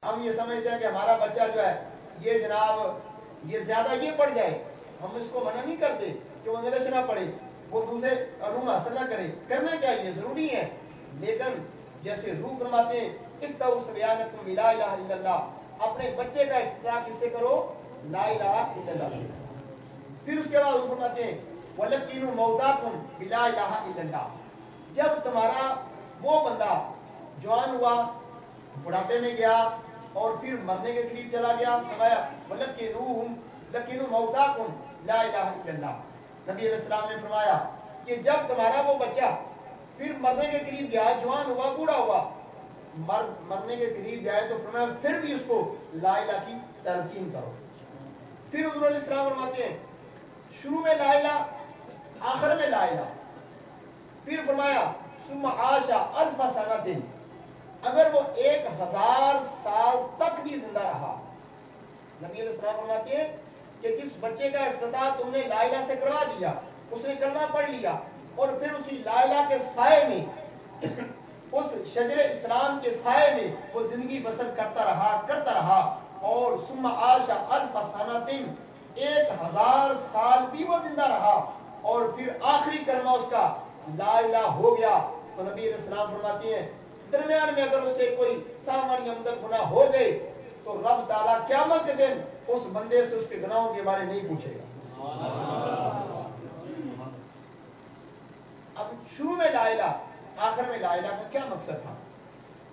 ہم یہ سمجھتے ہیں کہ ہمارا بچہ جو ہے یہ جناب یہ زیادہ یہ پڑھ جائے، ہم اس کو منع نہیں کرتے کہ وہ انگلش نہ پڑھے، وہ دوسرے علوم حاصل نہ کرے، کرنا چاہیے، ضروری ہے، لیکن جیسے روح فرماتے ہیں افتحوا صبیانکم بلا الہ الا اللہ، اپنے بچے کا افتتاح کس سے کرو؟ لا الہ الا اللہ سے۔ پھر اس کے بعد وہ فرماتے ہیں وَلَقِّنُوا مَوْتَاكُمْ بِلَا إِلَٰهَ إِلَّا اللَّهِ، جب تمہارا وہ بندہ جوان ہوا، بڑھاپے میں گیا اور پھر مرنے کے قریب چلا گیا، فرمایا وَلَقِّنُوا مَوْتَاكُمْ لَا إِلَٰهَ إِلَّا اللَّهِ، نبی علیہ السلام نے فرمایا کہ جب تمہارا وہ بچہ پھر مرنے کے قریب گیا، جوان ہوا، بوڑھا ہوا، مرنے کے قریب جائے تو فرمایا پھر بھی اس کو لا الہ کی تلقین کرو۔ پھر حضور علیہ السلام فرماتے ہیں شروع میں لا الہ، آخر میں لا الہ۔ پھر فرمایا ثم عاش الف سنۃ، اگر وہ 1000 سال تک بھی زندہ رہا، نبی علیہ السلام فرماتے ہیں کہ جس بچے کا افتتاح تم نے لا الہ سے کروا دیا، اس نے کلمہ پڑھ لیا اور پھر اسی لا الہ کے سائے میں، اس شجر اسلام کے سائے میں وہ زندگی بسر کرتا رہا اور ثم عاش الف سنۃ، 1000 سال بھی وہ زندہ رہا اور پھر آخری کلمہ اس کا لا الہ ہو گیا، تو نبی علیہ السلام فرماتے ہیں درمیان میں اگر اس سے کوئی سامانی اندر گناہ ہو گئے تو رب تعالیٰ قیامت کے دن اس بندے سے اس کے گناہوں کے بارے نہیں پوچھے گا۔ اب شروع میں لا الہ، آخر میں لا الہ کا کیا مقصد تھا؟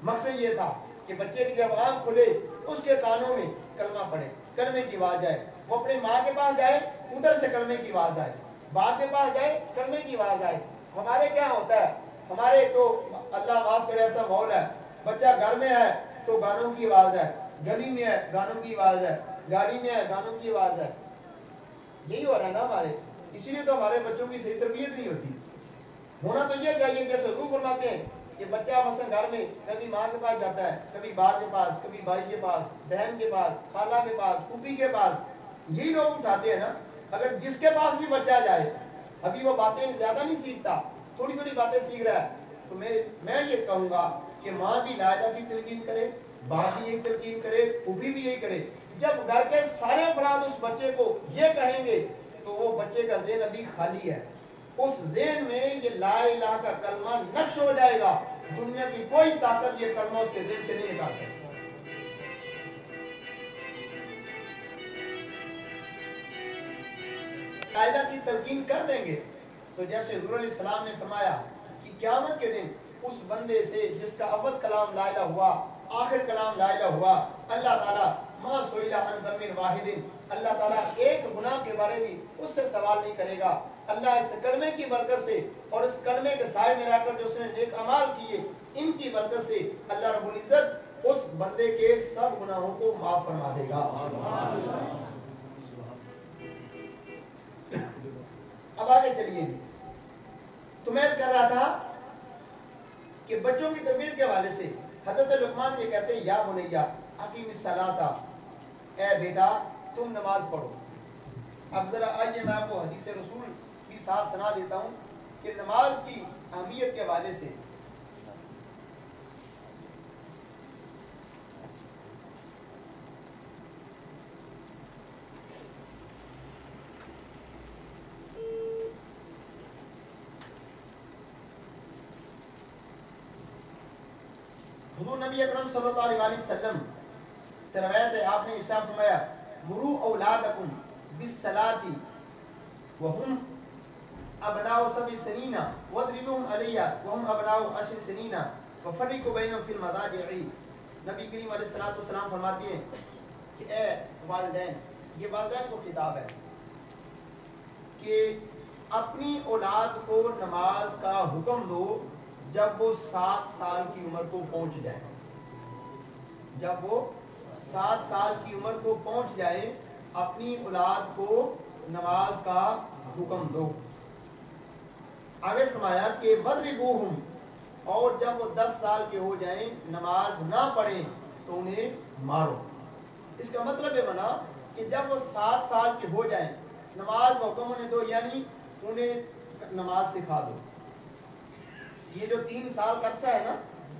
مقصد یہ تھا کہ بچے کی جب آنکھ کھلے اس کے کانوں میں کلمہ پڑھے، کلمے کی آواز آئے، وہ اپنے ماں کے پاس جائے ادھر سے کلمے کی آواز آئے، باپ کے پاس جائے کلمے کی آواز آئے۔ ہمارے کیا ہوتا ہے، ہمارے تو اللہ معاف کرے ایسا ماحول ہے، بچہ گھر میں ہے تو گانوں کی آواز ہے، گلی میں ہے گانوں کی آواز ہے، گاڑی میں ہے گانوں کی آواز ہے، یہی ہو رہا ہے نا ہمارے، اسی لیے تو ہمارے بچوں کی صحیح تربیت نہیں ہوتی۔ ہونا تو یہ چاہیے جیسے حضور فرماتے ہیں کہ بچہ مثلا گھر میں کبھی ماں کے پاس جاتا ہے، کبھی باپ کے پاس، کبھی بھائی کے پاس، بہن کے پاس، خالہ کے پاس، پھوپھی کے پاس، یہی لوگ اٹھاتے ہیں نا۔ اگر جس کے پاس بھی بچہ جائے، ابھی وہ باتیں زیادہ نہیں سیکھتا، تھوڑی تھوڑی باتیں سیکھ رہا ہے، تو میں یہ کہوں گا کہ ماں بھی لا الہ کی تلقین کرے، باپ بھی یہی تلقین کرے، پھوپھی بھی یہی کرے۔ جب گھر کے سارے افراد اس بچے کو یہ کہیں گے تو وہ بچے کا ذہن ابھی خالی ہے، اس ذہن میں یہ لا الہ کا کلمہ نقش ہو جائے گا، دنیا کی کوئی طاقت یہ کلمہ اس کے ذہن سے نہیں نکال سکتی۔ لا الہ کی تلقین کر دیں گے تو جیسے حضور علیہ السلام نے فرمایا کہ قیامت کے دن اس بندے سے جس کا اول کلام لا الہ ہوا، آخر کلام لا الہ ہوا، اللہ تعالیٰ ما سئل عن ذنب واحد، اللہ تعالیٰ ایک گناہ کے بارے بھی اس سے سوال نہیں کرے گا۔ اللہ اس کلمے کی برکت سے اور اس کلمے کے سائے میں رہ کر جو اس نے نیک اعمال کیے، ان کی برکت سے اللہ رب العزت اس بندے کے سب گناہوں کو معاف فرما دے گا۔ اب آگے چلیے جی، تو میں کر رہا تھا کہ بچوں کی تربیت کے حوالے سے حضرت لقمان یہ کہتے ہیں یا بنیا اقیم الصلاۃ، اے بیٹا تم نماز پڑھو۔ اب ذرا آئیے میں آپ کو حدیث رسول بھی ساتھ سنا دیتا ہوں کہ نماز کی اہمیت کے حوالے سے حضور نبی اکرم صلی اللہ علیہ وسلم سے روایت ہے، آپ نے ارشاد فرمایا مروا اولادکم بالصلاۃ وهم ابناء 7 سنین واضربوهم علیہا وهم ابناء 10 سنین وفرقوا بینهم فی المضاجع۔ نبی کریم علیہ الصلوۃ والسلام فرماتے ہیں کہ اے والدین، یہ والدین کو خطاب ہے کہ اپنی اولاد کو نماز کا حکم دو جب وہ 7 سال کی عمر کو پہنچ جائے، جب وہ 7 سال کی عمر کو پہنچ جائے اپنی اولاد کو نماز کا حکم دو۔ آگے فرمایا کہ وَضْرِبُوهُمْ، اور جب وہ 10 سال کے ہو جائیں نماز نہ پڑھیں تو انہیں مارو۔ اس کا مطلب یہ بنا کہ جب وہ 7 سال کے ہو جائیں نماز کا حکم انہیں دو، یعنی انہیں نماز سکھا دو۔ یہ جو 3 سال کا عرصہ ہے نا،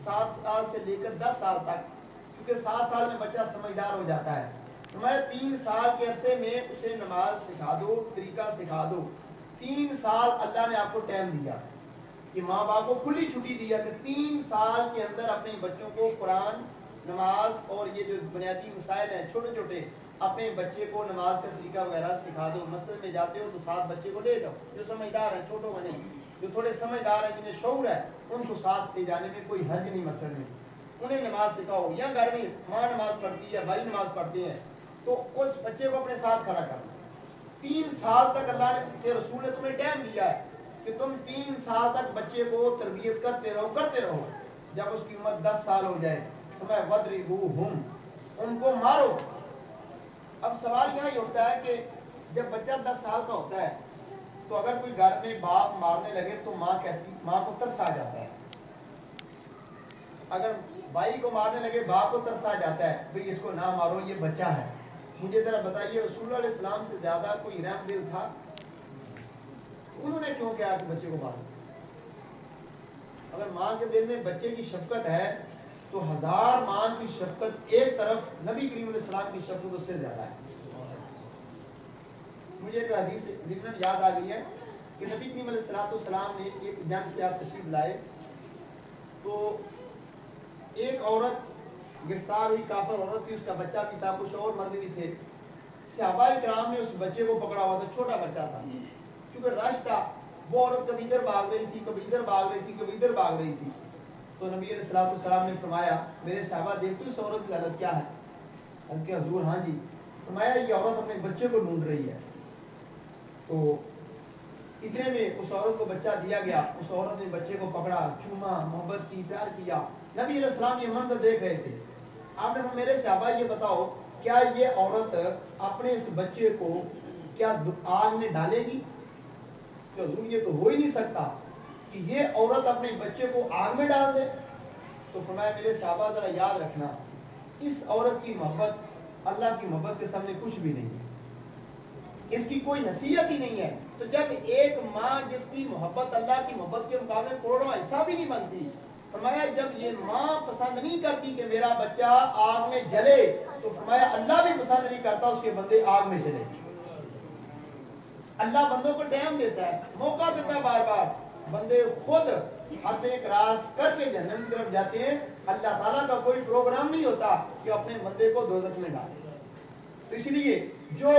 7 سال سے لے کر 10 سال تک، چونکہ 7 سال میں بچہ سمجھدار ہو جاتا ہے. فرمایا 3 سال کے عرصے میں اسے نماز سکھا دو, طریقہ سکھا دو. 3 سال اللہ نے آپ کو ٹائم دیا کہ ماں باپ کو کھلی چھٹی دیا کہ 3 سال کے اندر اپنے بچوں کو قرآن, نماز اور یہ جو بنیادی مسائل ہیں چھوٹے چھوٹے, اپنے بچے کو نماز کا طریقہ وغیرہ سکھا دو. مسجد میں جاتے ہو تو ساتھ بچے کو لے جاؤ, جو سمجھدار ہیں, چھوٹوں میں نہیں, جو تھوڑے سمجھدار ہیں, جنہیں شعور ہے, ان کو ساتھ لے جانے میں کوئی حرج نہیں مسجد میں. انہیں نماز سکھاؤ. یا گھر میں ماں نماز پڑھتی ہے, بھائی نماز پڑھتے ہیں, تو اس بچے کو اپنے ساتھ کھڑا کرنا. 3 سال تک اللہ کے رسول نے تمہیں ٹائم دیا ہے کہ تم 3 سال تک بچے کو تربیت کرتے رہو. جب اس کی عمر 10 سال ہو جائے تو میں وَضْرِبُوهُمْ, ان کو مارو. اب سوال یہاں یہ ہوتا ہے کہ جب بچہ 10 سال کا ہوتا ہے تو اگر کوئی گھر میں باپ مارنے لگے تو ماں کو ترس آ جاتا ہے. اگر بھائی کو مارنے لگے باپ کو ترس آ جاتا ہے, بھئی اس کو نہ مارو, یہ بچہ ہے. مجھے ذرا بتائیے, رسول اللہ علیہ السلام سے زیادہ کوئی رحم دل تھا؟ انہوں نے کیوں کہا کہ بچے کو مارو؟ اگر ماں کے دل میں بچے کی شفقت ہے تو 1000 ماں کی شفقت ایک طرف, نبی کریم علیہ السلام کی شفقت اس سے زیادہ ہے. مجھے ایک حدیث ذکر یاد آ گئی ہے کہ نبی کریم علیہ السلام نے ایک جنگ سے آپ تشریف لائے تو ایک عورت گرفتار ہوئی, کافر عورت تھی, اس کا بچہ بھی تھا, کچھ اور مرد بھی تھے. صحابہ کرام نے اس بچے کو پکڑا ہوا تھا, چھوٹا بچہ تھا. چونکہ رش تھا, وہ عورت کبھی ادھر بھاگ رہی تھی, کبھی ادھر بھاگ رہی تھی, کبھی ادھر بھاگ رہی تھی. تو نبی علیہ السلام نے فرمایا, میرے صحابہ دیکھتے اس عورت کی حالت کیا ہے؟ حضرت کہ حضور ہاں جی. فرمایا یہ عورت اپنے بچے کو ڈھونڈ رہی ہے. تو اتنے میں اس عورت کو بچہ دیا گیا. اس عورت نے بچے کو پکڑا, چوما, محبت کی, پیار کیا. نبی علیہ السلام یہ منظر دیکھ رہے تھے. آپ نے میرے صحابہ یہ بتاؤ, کیا یہ عورت اپنے اس بچے کو کیا آگ میں ڈالے گی؟ حضور یہ تو ہو ہی نہیں سکتا کہ یہ عورت اپنے بچے کو آگ میں ڈال دے. تو فرمایا میرے صحابہ ذرا یاد رکھنا, اس عورت کی محبت اللہ کی محبت کے سامنے کچھ بھی نہیں ہے, اس کی کوئی حیثیت ہی نہیں ہے. تو جب ایک ماں جس کی محبت اللہ کی محبت کے مقابلے کروڑوں حصہ بھی نہیں بنتی, فرمایا جب یہ ماں پسند نہیں کرتی کہ میرا بچہ آگ میں جلے, تو فرمایا اللہ بھی پسند نہیں کرتا اس کے بندے آگ میں جلے. اللہ بندوں کو ٹائم دیتا ہے, موقع دیتا ہے بار بار. بندے خود حد کراس کر کے جہنم کی طرف جاتے ہیں. اللہ تعالیٰ کا کوئی پروگرام نہیں ہوتا کہ اپنے بندے کو دوزخ میں ڈالے. تو اس لیے جو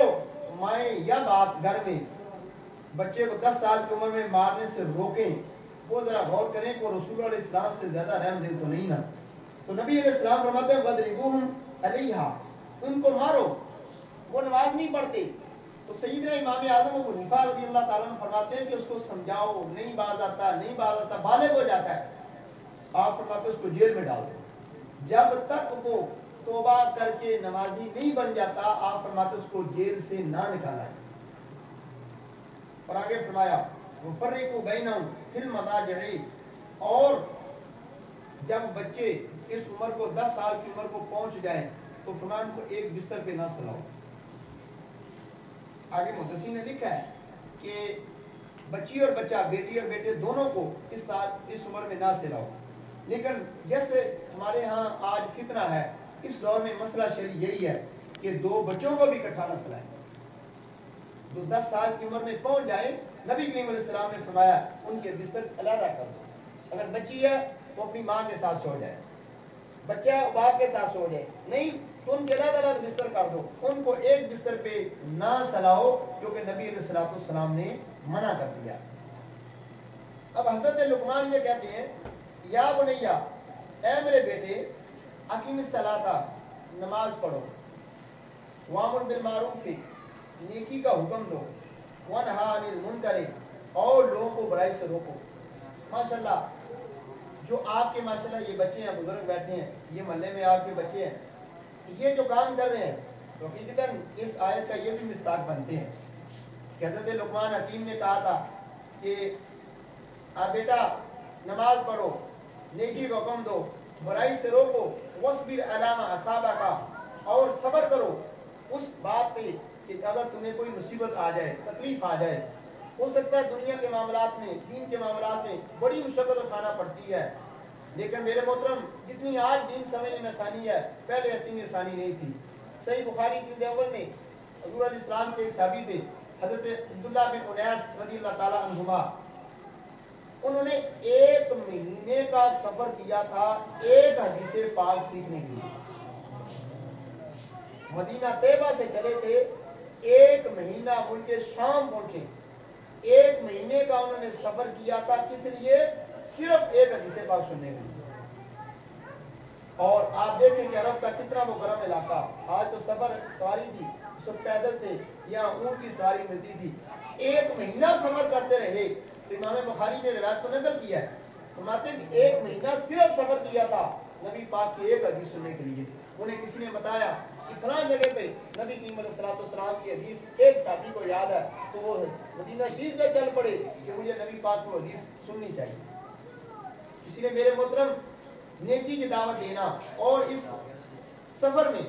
مائیں یا باپ گھر میں بچے کو 10 سال کی عمر میں مارنے سے روکیں, وہ ذرا غور کریں کہ وہ رسول اللہ علیہ السلام سے زیادہ رحم دل تو نہیں نا. تو نبی علیہ السلام فرماتے ہیں وَضْرِبُوهُمْ عَلَيْهَا, ان کو مارو. وہ نماز نہیں پڑھتے تو سیدنا امام اعظم ابو حنیفہ رضی اللہ تعالیٰ عنہ فرماتے ہیں کہ اس کو سمجھاؤ, نہیں باز آتا, بالغ ہو جاتا ہے, آپ فرماتے ہیں اس کو جیل میں ڈال دو. جب تک وہ توبہ کر کے نمازی نہیں بن جاتا, آپ فرماتے اس کو جیل سے نہ نکالا ہے. اور آگے فرمایا وَفَرِّقُوا بَيْنَهُمْ فِي الْمَضَاجِعِ, اور جب بچے اس عمر کو 10 سال کی عمر کو پہنچ جائیں تو فرمان کو ایک بستر پہ نہ سلاؤ. آگے محدثین نے لکھا ہے کہ بچی اور بچہ, بیٹی اور بیٹے دونوں کو اس عمر میں نہ سلاؤ. لیکن جیسے ہمارے ہاں آج فتنہ ہے, اس دور میں مسئلہ شرعی یہی ہے کہ 2 بچوں کو بھی اکٹھا نہ سلائیں. جو 10 سال کی عمر میں پہنچ جائے, نبی کریم علیہ السلام نے فرمایا ان کے بستر علیحدہ کر دو. اگر بچی ہے وہ اپنی ماں کے ساتھ سو جائے, بچہ ہے باپ کے ساتھ سو جائے, نہیں تو ان کے علیحدہ بستر کر دو. ان کو ایک بستر پہ نہ سلاؤ کیونکہ نبی علیہ السلام نے منع کر دیا. اب حضرت لقمان یہ کہتے ہیں یا بنیا, اے میرے بیٹے, اقیم الصلاۃ, نماز پڑھو, وامر بالمعروف, نیکی کا حکم دو, وانہا عن المنکر, اور لوگوں کو برائی سے روکو. ماشاءاللہ جو آپ کے ماشاءاللہ یہ بچے ہیں, بزرگ بیٹھے ہیں, یہ محلے میں آپ کے بچے ہیں, یہ جو کام کر رہے ہیں تو حقیقتاً اس آیت کا یہ بھی مصداق بنتے ہیں کہ حضرت لقمان حکیم نے کہا تھا کہ آپ بیٹا نماز پڑھو, نیکی کا حکم دو, برائی سے روکو, وصبر علی ما اصابک, اور صبر کرو اس بات پہ کہ اگر تمہیں کوئی مصیبت آ جائے, تکلیف آ جائے. ہو سکتا ہے دنیا کے معاملات میں, دین کے معاملات میں بڑی مشقت اٹھانا پڑتی ہے, لیکن میرے محترم جتنی آج دین سمجھنے میں آسانی ہے پہلے اتنی آسانی نہیں تھی. صحیح بخاری جلد اول میں حضور علیہ السلام کے ایک صحابی تھے حضرت عبداللہ بن انیس رضی اللہ تعالیٰ عنہما. انہوں نے 1 مہینے کا سفر کیا تھا ایک حدیث پاک سیکھنے کے لیے. مدینہ طیبہ سے چلے تھے, 1 مہینہ ملک شام پہنچے, 1 مہینے کا انہوں نے سفر کیا تھا. کس لیے؟ صرف ایک حدیث پاک سننے کے لیے. اور آپ دیکھیں کہ عرب کا کتنا وہ گرم علاقہ. آج تو سفر سواری تھی, اس وقت پیدل تھے یا اونٹ کی سواری ملتی تھی. 1 مہینہ سفر کرتے رہے. تو امام بخاری نے روایت کو نقل کیا ہے, فرماتے ہیں کہ 1 مہینہ صرف سفر کیا تھا نبی پاک کی ایک حدیث سننے کے لیے. انہیں کسی نے بتایا کہ فلاں جگہ پہ نبی کریم علیہ الصلوۃ والسلام کی حدیث ایک صحابی کو یاد ہے, تو وہ مدینہ شریف سے چل پڑے کہ مجھے نبی پاک کو حدیث سننی چاہیے. اس لیے میرے محترم نیکی کی دعوت دینا اور اس سفر میں